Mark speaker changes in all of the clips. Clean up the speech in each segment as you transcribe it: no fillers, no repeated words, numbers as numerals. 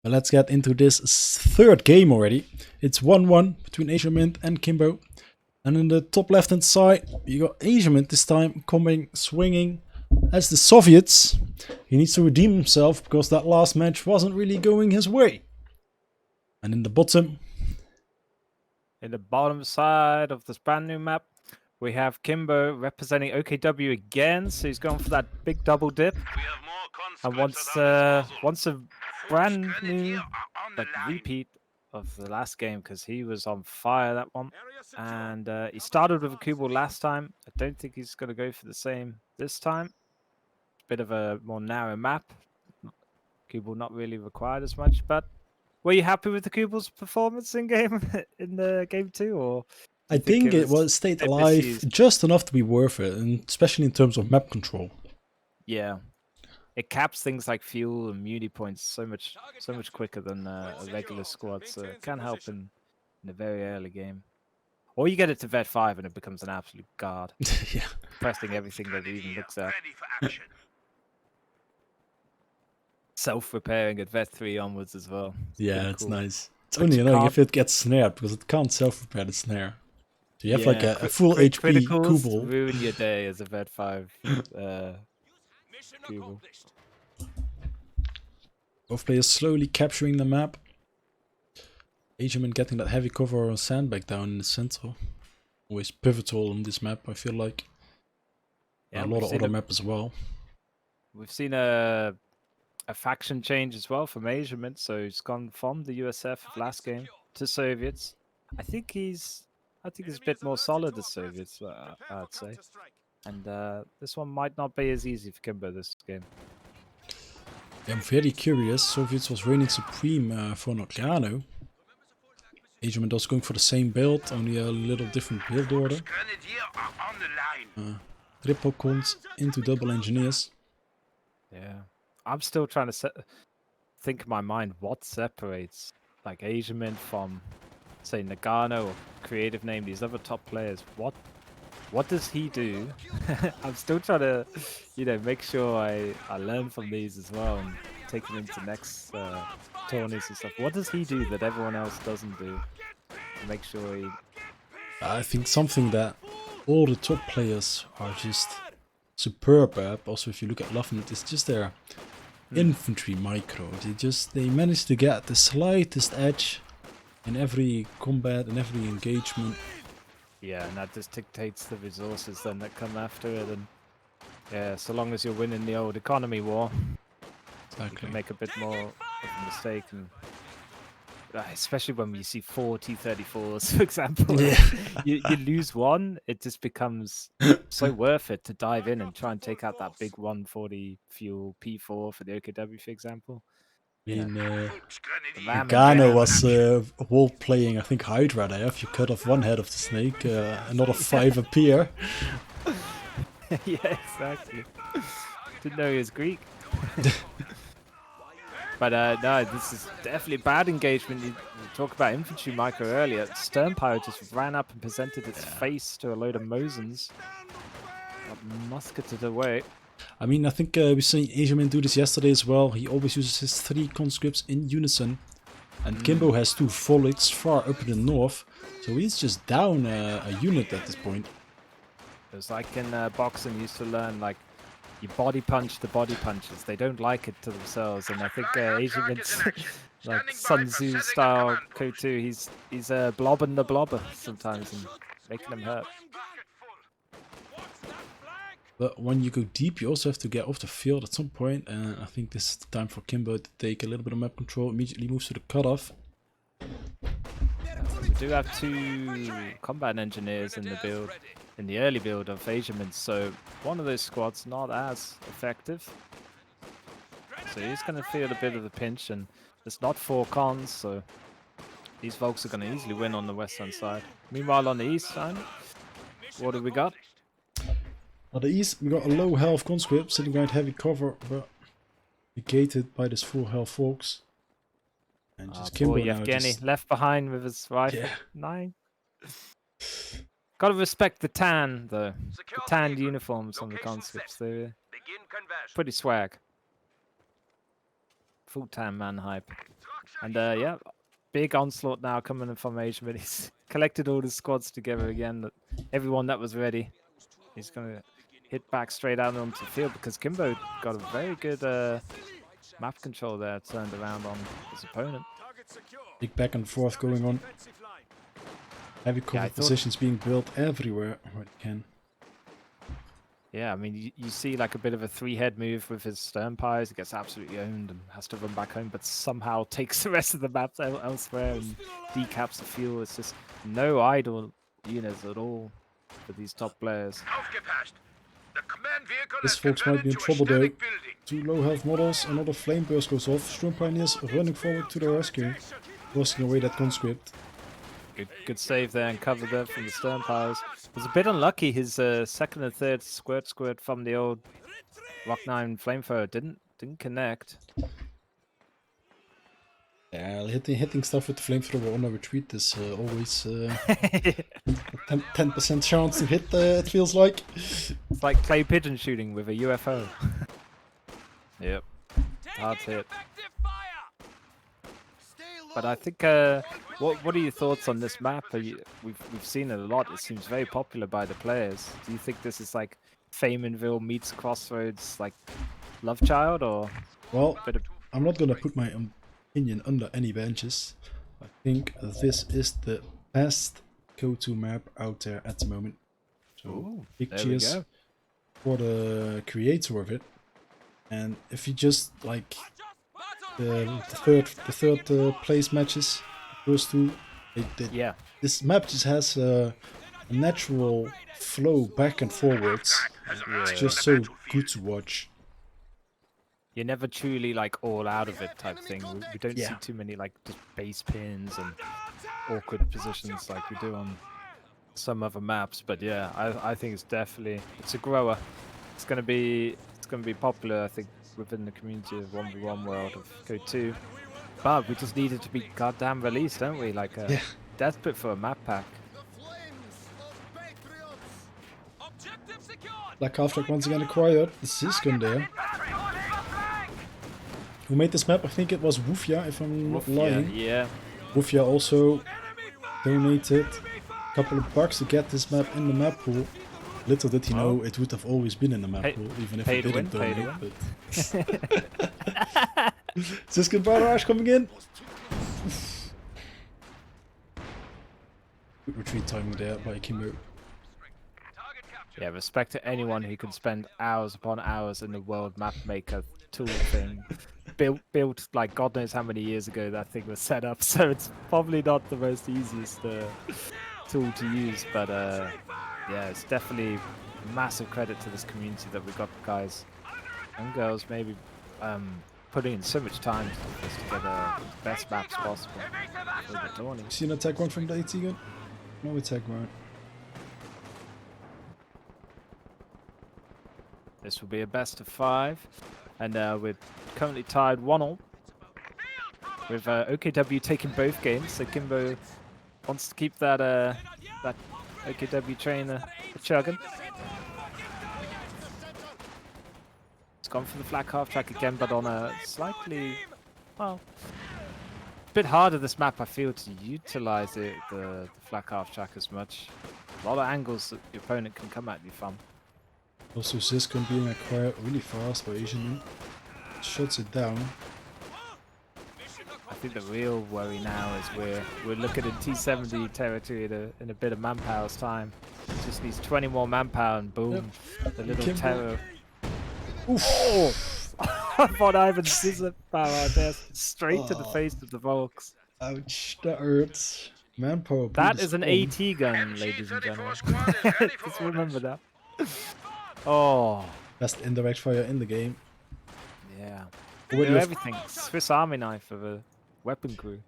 Speaker 1: But let's get into this third game already. It's 1-1 between Asiamint and Kimbo. And in the top left hand side, you got Asiamint this time coming, swinging as the Soviets. He needs to redeem himself because that last match wasn't really going his way. And in the bottom
Speaker 2: side of this brand new map, we have Kimbo representing OKW again. So he's going for that big double dip. And wants a brand new repeat of the last game because he was on fire that one. And he started with a Kubel last time. I don't think he's going to go for the same this time. Bit of a more narrow map. Kubel not really required as much, but were you happy with the Kubel's performance in the game 2, or
Speaker 1: I think it was stayed alive just enough to be worth it, and especially in terms of map control.
Speaker 2: Yeah, it caps things like fuel and muni points so much quicker than a regular squad, so it can help in a very early game. Or you get it to Vet 5 and it becomes an absolute guard.
Speaker 1: Yeah,
Speaker 2: pressing everything that it even looks at. Self-repairing at Vet 3 onwards as well.
Speaker 1: Yeah, it's cool. Nice. It's only annoying if it gets snared, because it can't self-repair the snare. So you have like a full HP Kubel.
Speaker 2: Ruin your day as a Vet 5 Kubel.
Speaker 1: Both players slowly capturing the map. Asiamint getting that heavy cover on sandbag down in the center. Always pivotal on this map, I feel like. Yeah, a lot of other map as well.
Speaker 2: We've seen a faction change as well from Asiamint, so he's gone from the USF last game to Soviets. I think he's a bit more solid as Soviets, I'd say. And this one might not be as easy for Kimbo this game.
Speaker 1: Yeah, I'm very curious. Soviets was reigning supreme for Nagano. Asiamint was going for the same build, only a little different build order. Triple cons into double engineers.
Speaker 2: Yeah. I'm still trying to think in my mind what separates like Asiamint from, say, Nagano or Creative Name, these other top players. What does he do? I'm still trying to, make sure I learn from these as well and take them into next tourneys and stuff. What does he do that everyone else doesn't do? To make sure he...
Speaker 1: I think something that all the top players are just superb at. Also, if you look at Lovenet, it's just their infantry micro. They manage to get the slightest edge in every combat and every engagement.
Speaker 2: Yeah, and that just dictates the resources then that come after it. And yeah, so long as you're winning the old economy war, you can make a bit more of a mistake. And especially when you see 4 T-34s, for example. Yeah. you lose one, it just becomes so worth it to dive in and try and take out that big 140 fuel P4 for the OKW, for example.
Speaker 1: Nagano was wall playing, I think, Hydra there. If you cut off one head of the snake, another 5 appear.
Speaker 2: Yeah, exactly. Didn't know he was Greek. But no, this is definitely bad engagement. You talked about infantry micro earlier. Sternpire just ran up and presented its face to a load of Mosins. Got musketed away.
Speaker 1: I mean, I think we've seen Asiamint do this yesterday as well. He always uses his 3 conscripts in unison. And Kimbo has 2 volleys far up in the north. So he's just down a unit at this point.
Speaker 2: It was like in boxing, you used to learn, like, you body punch the body punchers. They don't like it to themselves, and I think Asiamint's like Sun Tzu style COH2. He's blobbing the blobber sometimes and making them hurt.
Speaker 1: But when you go deep, you also have to get off the field at some point, and I think this is the time for Kimbo to take a little bit of map control. Immediately moves to the cutoff.
Speaker 2: We do have 2 combat engineers in the build. In the early build of Asiamint, so one of those squads not as effective. So he's going to feel a bit of the pinch, and there's not 4 cons, so these folks are going to easily win on the western side. Meanwhile, on the east side, what do we got?
Speaker 1: On the east, we got a low health conscript sitting behind heavy cover, but negated by this full health folks. And just Kimbo now
Speaker 2: Yevgeny left behind with his rifle. Yeah. 9. Gotta respect the tan, though. The tanned uniforms on the conscripts. They're pretty swag. Full tan man hype. And yeah, big onslaught now coming in from Asiamint. He's collected all his squads together again. Everyone that was ready. He's gonna hit back straight out onto the field because Kimbo got a very good map control there turned around on his opponent.
Speaker 1: Big back and forth going on. Heavy cover positions being built everywhere where it can.
Speaker 2: Yeah, I mean, you see like a bit of a three-head move with his stern pies. He gets absolutely owned and has to run back home, but somehow takes the rest of the map elsewhere and decaps the fuel. It's just no idle units at all for these top players.
Speaker 1: This Fox might be in trouble though. Two low health models, another flame burst goes off. Storm Pioneers running forward to the rescue, forcing away that conscript.
Speaker 2: Good save there and cover there from the stern piles. Was a bit unlucky. His second and third squirt from the old Rock 9 flamethrower didn't connect.
Speaker 1: Yeah, hitting stuff with the flamethrower on a retreat is always 10% chance to hit. It feels like.
Speaker 2: It's like clay pigeon shooting with a UFO. Yep, hard hit. But I think, what are your thoughts on this map? We've seen it a lot. It seems very popular by the players. Do you think this is like Faymanville meets Crossroads, like Love Child, or?
Speaker 1: Well, I'm not gonna put my opinion under any benches. I think this is the best COH2 map out there at the moment. So
Speaker 2: ooh,
Speaker 1: big cheers for the creator of it. And if you just like the third place matches, the first two,
Speaker 2: yeah,
Speaker 1: this map just has a natural flow back and forwards.
Speaker 2: yeah.
Speaker 1: It's just so good to watch.
Speaker 2: You're never truly like all out of it type thing. We don't see too many like just base pins and awkward positions like we do on some other maps. But yeah, I think it's a grower. It's gonna be popular, I think, within the community of 1v1 world of COH2. But we just needed to be goddamn released, don't we? Like desperate for a map pack.
Speaker 1: Black Half-Track once again acquired. The Siscon there. Who made this map? I think it was Wufia, if I'm not lying.
Speaker 2: Yeah.
Speaker 1: Wufia also donated a couple of bucks to get this map in the map pool. Little did he know it would have always been in the map pool, even if he didn't donate. Siscon Barrage coming in. Good retreat timing there by Kimbo.
Speaker 2: Yeah, respect to anyone who can spend hours upon hours in the world map maker tool thing. Built like God knows how many years ago that thing was set up, so it's probably not the most easiest tool to use, but yeah, it's definitely massive credit to this community that we got guys and girls maybe putting in so much time to put this together the best maps possible for the tournament.
Speaker 1: See an attack run from the AT gun? No attack run.
Speaker 2: This will be a best of 5, and we're currently tied 1-1 with OKW taking both games. So Kimbo wants to keep that that OKW train chugging. It's gone for the flat half-track again, but on a slightly, well, a bit harder this map, I feel, to utilize the flat half-track as much. A lot of angles that the opponent can come at you from.
Speaker 1: Also, Siscon being acquired really fast by Asiamint. Shuts it down.
Speaker 2: I think the real worry now is we're looking at T70 territory in a bit of manpower's time. Just needs 20 more manpower and boom, the little
Speaker 1: Kimbo.
Speaker 2: terror. Oof. Oh! I thought Ivan scissor power out there straight to the face of the Volks.
Speaker 1: Ouch, that hurts. Manpower.
Speaker 2: That is an AT gun, ladies and gentlemen. Just remember that. Oh.
Speaker 1: Best indirect fire in the game.
Speaker 2: Yeah.
Speaker 1: Already
Speaker 2: Do everything. Swiss Army knife of a weapon crew.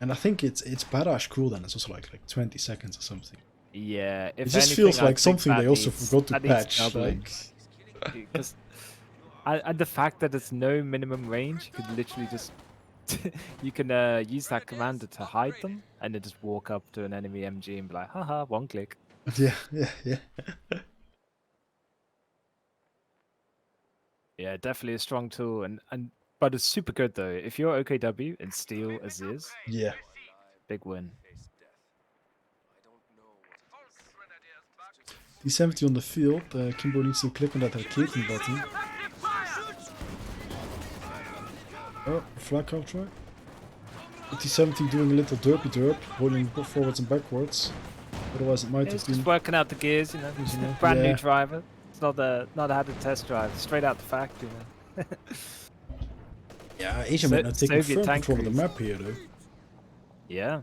Speaker 1: And I think it's badass cooldown. It's also like 20 seconds or something.
Speaker 2: Yeah. If
Speaker 1: it just
Speaker 2: anything,
Speaker 1: feels like something they also forgot to patch.
Speaker 2: Because and the fact that it's no minimum range, you could literally just you can use that commander to hide them and then just walk up to an enemy MG and be like, haha, one click.
Speaker 1: Yeah.
Speaker 2: Yeah, definitely a strong tool, and But it's super good though. If you're OKW and steal Aziz,
Speaker 1: Yeah.
Speaker 2: big win.
Speaker 1: T70 on the field. Kimbo needs to click on that Raketen button. Oh, flag counter. T70 doing a little derp, rolling forwards and backwards. Otherwise, it might
Speaker 2: It's
Speaker 1: have been.
Speaker 2: just working out the gears, you know. It's a brand new driver. It's not had a test drive. Straight out the factory, you know.
Speaker 1: Yeah, Asiamint now taking
Speaker 2: Soviet
Speaker 1: firm
Speaker 2: tank
Speaker 1: control of the
Speaker 2: crews.
Speaker 1: map here, though.
Speaker 2: Yeah.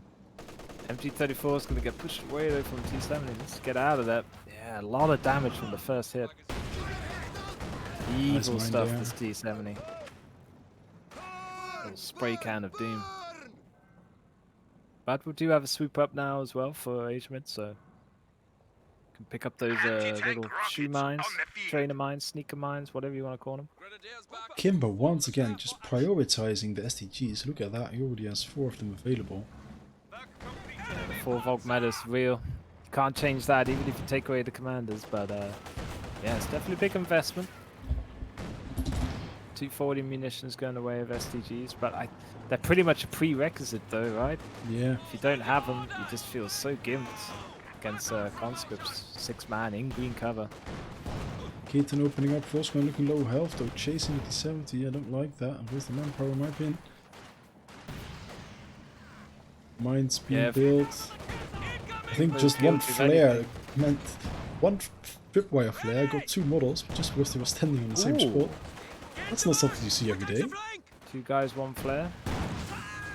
Speaker 2: MG34 is going to get pushed away though from T70. Let's get out of that. Yeah, a lot of damage from the first hit. Evil stuff,
Speaker 1: there.
Speaker 2: this T70. Little spray can of doom. But we do have a swoop up now as well for Asiamint, so can pick up those little shoe mines, trainer mines, sneaker mines, whatever you want to call them.
Speaker 1: Kimbo once again just prioritizing the STGs. Look at that, he already has 4 of them available.
Speaker 2: Yeah, the 4 Volt Metal's real. You can't change that even if you take away the commanders, but yeah, it's definitely a big investment. 240 munitions going away of STGs, but they're pretty much a prerequisite though, right?
Speaker 1: Yeah.
Speaker 2: If you don't have them, you just feel so gimped against conscripts. 6-man in green cover.
Speaker 1: Keaton opening up, Vosman looking low health though, chasing the T70. I don't like that. Where's the manpower in my opinion? Mines being built. I think just one flare meant one tripwire flare got 2 models just because they were standing in the same spot. That's not something you see every day.
Speaker 2: 2 guys, 1 flare.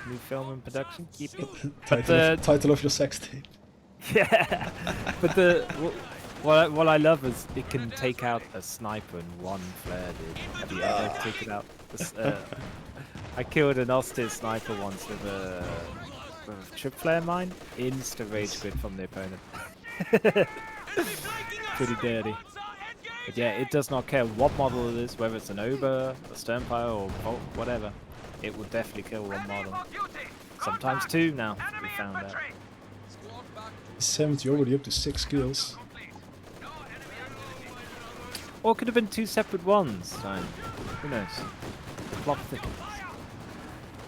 Speaker 2: New film in production. Keep it.
Speaker 1: Title of your sex tape.
Speaker 2: Yeah, but what I love is it can take out a sniper in 1 flare, dude. Have you ever taken out this? I killed an Austin sniper once with a trip flare mine. Insta rage quit from the opponent. Pretty dirty. But yeah, it does not care what model it is, whether it's an Ober, a Sternfire, or Volt, whatever. It will definitely kill 1 model. Sometimes 2 now, we found out.
Speaker 1: 70 already up to 6 kills.
Speaker 2: Or it could have been 2 separate ones. So, who knows? The plot thickens.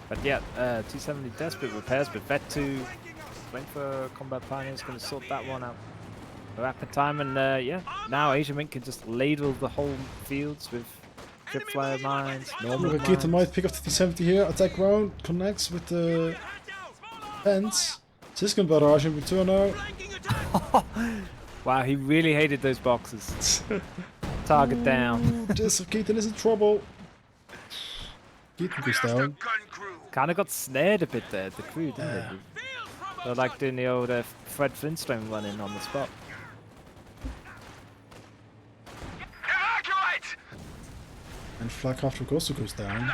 Speaker 2: But yeah, 270 desperate repairs, but Vet 2 went for Combat Pioneers, going to sort that one out. Rapid time, and yeah, now Asiamint can just ladle the whole fields with trip flyer mines, normal mines.
Speaker 1: Keaton might pick up the T70 here, attack round, connects with the fence. Siskin barrage in return now.
Speaker 2: Wow, he really hated those boxes. Target down.
Speaker 1: Keaton is in trouble. Keaton goes down.
Speaker 2: Kinda got snared a bit there, the crew, didn't they? They're like doing the old Fred Flintstone run in on the spot.
Speaker 1: And Flak After also goes down.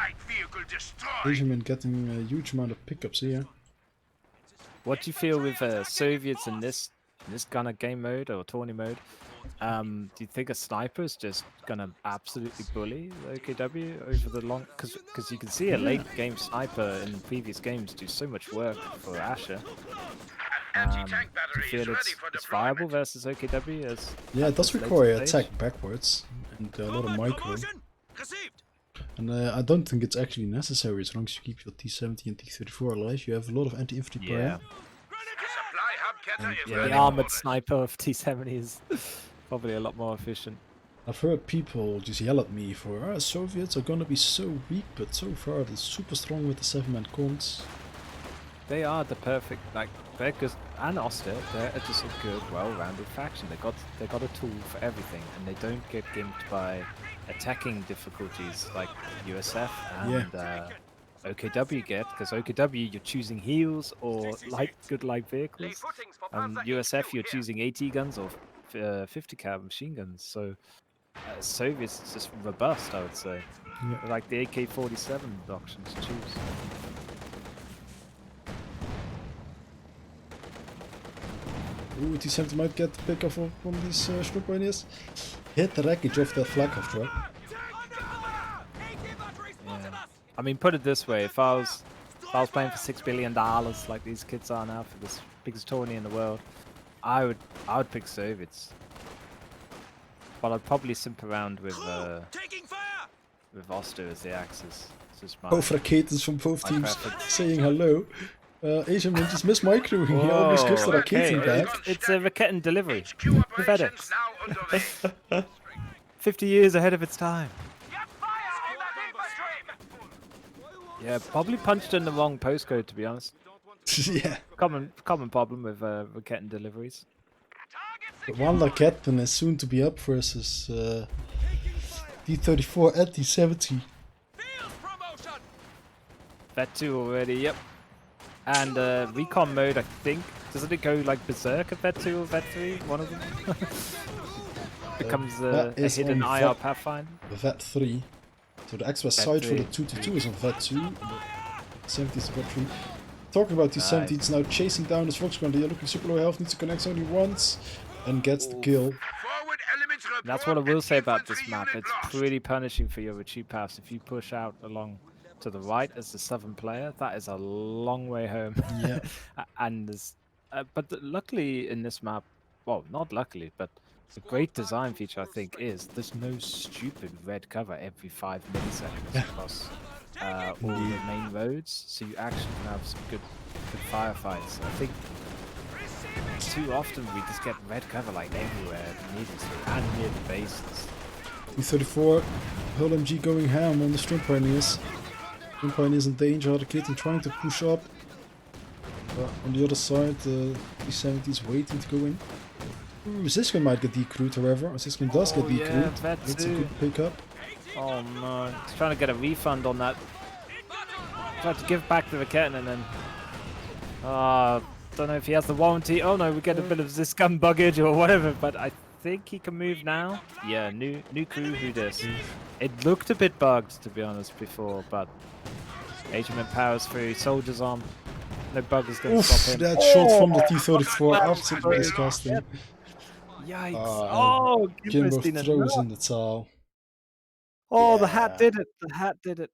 Speaker 1: Asiamint getting a huge amount of pickups here.
Speaker 2: What do you feel with Soviets in this kind of game mode or tourney mode? Do you think a sniper is just gonna absolutely bully the OKW over the long? Because you can see a late game sniper in previous games do so much work for Asher. Do you feel it's viable versus OKW?
Speaker 1: Yeah, it does require attack backwards and a lot of micro. And I don't think it's actually necessary as long as you keep your T70 and T34 alive. You have a lot of anti-infantry power.
Speaker 2: Yeah, the armored sniper of T70 is probably a lot more efficient.
Speaker 1: I've heard people just yell at me for Soviets are gonna be so weak, but so far they're super strong with the 7-man cons.
Speaker 2: They are the perfect, like, they're just, and Oster, they're just a good, well-rounded faction. They got a tool for everything, and they don't get gimped by attacking difficulties like USF and OKW get, because OKW you're choosing heals or good light vehicles, and USF you're choosing AT guns or 50 cal machine guns. So Soviets is just robust, I would say.
Speaker 1: Yeah.
Speaker 2: Like the AK-47 options to choose.
Speaker 1: Ooh, T70 might get the pick off from these Schnook pioneers. Hit the wreckage of the Flak truck.
Speaker 2: Yeah. I mean, put it this way: if I was playing for $6 billion like these kids are now for this biggest tourney in the world, I would pick Soviets. But I'd probably simp around with Oster as the Axis. Just my,
Speaker 1: Both raketens from both
Speaker 2: my
Speaker 1: teams
Speaker 2: preference.
Speaker 1: saying hello. Asiamint just missed microing. He almost gives the
Speaker 2: Whoa,
Speaker 1: raketen
Speaker 2: okay.
Speaker 1: back.
Speaker 2: It's a Raketen delivery. FedEx. 50 years ahead of its time. Yeah, probably punched in the wrong postcode, to be honest.
Speaker 1: Yeah.
Speaker 2: Common problem with Raketen deliveries.
Speaker 1: But one raketen is soon to be up versus D34 at D70.
Speaker 2: That 2 already, yep. And recon mode, I think. Doesn't it go like berserk at Vet 2 or Vet 3? One of them? Becomes a hidden IR Pathfinder.
Speaker 1: Vet 3. So the extra sight for the 222 is on Vet 2. And the 70 is Vet 3. Talking about D70, it's now chasing down this Volkswagen. They're looking super low health, needs to connect only once. And gets the kill.
Speaker 2: That's what I will say about this map. It's pretty punishing for your retreat paths. If you push out along to the right as the southern player, that is a long way home.
Speaker 1: Yeah.
Speaker 2: And there's, but luckily in this map, well, not luckily, but the great design feature I think is there's no stupid red cover every 5 milliseconds across all the main roads, so you actually can have some good firefights. I think too often we just get red cover like everywhere needed to, and near the bases.
Speaker 1: D34, Hull MG going ham on the String Pioneers. String Pioneers in danger, the kitten trying to push up. On the other side, the D70 is waiting to go in. Ziskin might get decrewed, however. Ziskin does get decrewed. That's a good pickup.
Speaker 2: Oh no, he's trying to get a refund on that. Tried to give back to the kitten and then... don't know if he has the warranty. Oh no, we get a bit of Ziskin buggage or whatever, but I think he can move now. Yeah, new crew, who this? It looked a bit bugged, to be honest, before, but Asiamint powers through, soldiers on. No bug is going to stop him.
Speaker 1: That shot from the T-34, absolutely disgusting.
Speaker 2: Yikes.
Speaker 1: Kimbo throws in the towel.
Speaker 2: Oh, yeah. The hat did it. The hat did it.